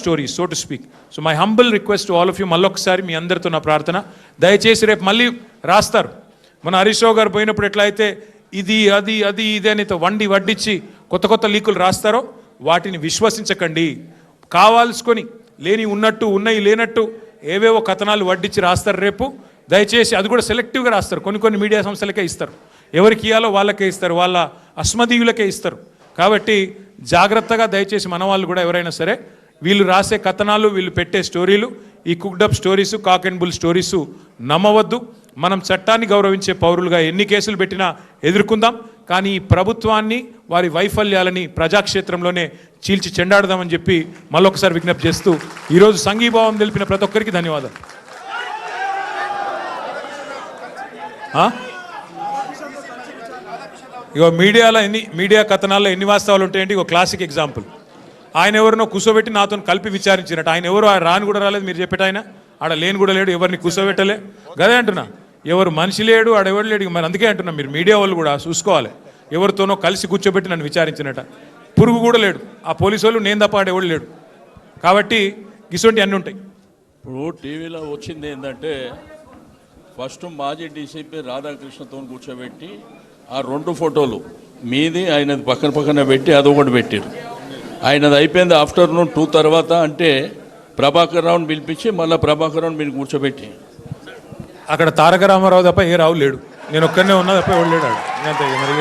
Stories so to speak. So my humble request to all of you, మళ్ళొకసారి మీ అందరితో నా ప్రార్థన, దయచేసి రేపు మళ్ళీ రాస్తారు. మన హరీష్ రావు గారు పోయినప్పుడు ఎట్లా అయితే ఇది అది అది ఇది అని వడ్డించి కొత్త కొత్త లీకులు రాస్తారో వాటిని విశ్వసించకండి. కావాల్సుకొని లేని ఉన్నట్టు ఉన్నాయి లేనట్టు ఏవేవో కథనాలు వడ్డించి రాస్తారు రేపు. దయచేసి అది కూడా సెలెక్టివ్గా రాస్తారు. కొన్ని మీడియా సంస్థలకే ఇస్తారు, ఎవరికి ఇవ్వాలో వాళ్ళకే ఇస్తారు, వాళ్ళ అస్మదీయులకే ఇస్తారు. కాబట్టి జాగ్రత్తగా దయచేసి మన వాళ్ళు కూడా ఎవరైనా సరే వీళ్ళు రాసే కథనాలు, వీళ్ళు పెట్టే స్టోరీలు, ఈ cooked up stories, cock and bull stories నమ్మవద్దు. మనం చట్టాన్ని గౌరవించే పౌరులుగా ఎన్ని కేసులు పెట్టినా ఎదుర్కొందాం. కానీ ఈ ప్రభుత్వాన్ని, వారి వైఫల్యాలని ప్రజాక్షేత్రంలోనే చీల్చి చెండాడదామని చెప్పి మళ్ళొకసారి విజ్ఞప్తి చేస్తూ ఈరోజు సంఘీభావం తెలిపిన ప్రతి ఒక్కరికి ధన్యవాదాలు. ఇగో మీడియా కథనాల్లో ఎన్ని వాస్తవాలు ఉంటాయంటే ఇగో క్లాసిక్ ఎగ్జాంపుల్. ఆయన ఎవరినో కూర్చోబెట్టి నాతో కలిపి విచారించినట్టు. ఆయన ఎవరు రాని కూడా రాలేదు, మీరు చెప్పేట ఆయన ఆడ లేని కూడా లేడు, ఎవరిని కూర్చోబెట్టలే. గదే అంటున్నా, ఎవరు మనిషి లేడు, ఆడెవరు లేడు. మరి అందుకే అంటున్నా, మీరు మీడియా వాళ్ళు కూడా చూసుకోవాలి. ఎవరితోనో కలిసి కూర్చోబెట్టి నన్ను విచారించినట్ట. పురుగు కూడా లేడు, ఆ పోలీసు వాళ్ళు నేను తప్ప ఆడెవడు లేడు. కాబట్టి ఇటువంటి అన్నీ ఉంటాయి. ఇప్పుడు టీవీలో వచ్చింది ఏంటంటే, ఫస్ట్ మాజీ డీసీపీ రాధాకృష్ణతో కూర్చోబెట్టి ఆ 2 ఫోటోలు మీది ఆయనది పక్కన పెట్టి అదొకటి పెట్టారు. ఆయనది అయిపోయింది ఆఫ్టర్నూన్ 2 తర్వాత. అంటే ప్రభాకర్ రావుని పిలిపించి మళ్ళీ ప్రభాకర్ రావుని మీరు కూర్చోబెట్టి అక్కడ తారక రామారావు తప్ప ఏ రావు లేడు, నేను ఒక్కనే ఉన్నా తప్ప ఎవడు లేడు. అంతే మరి.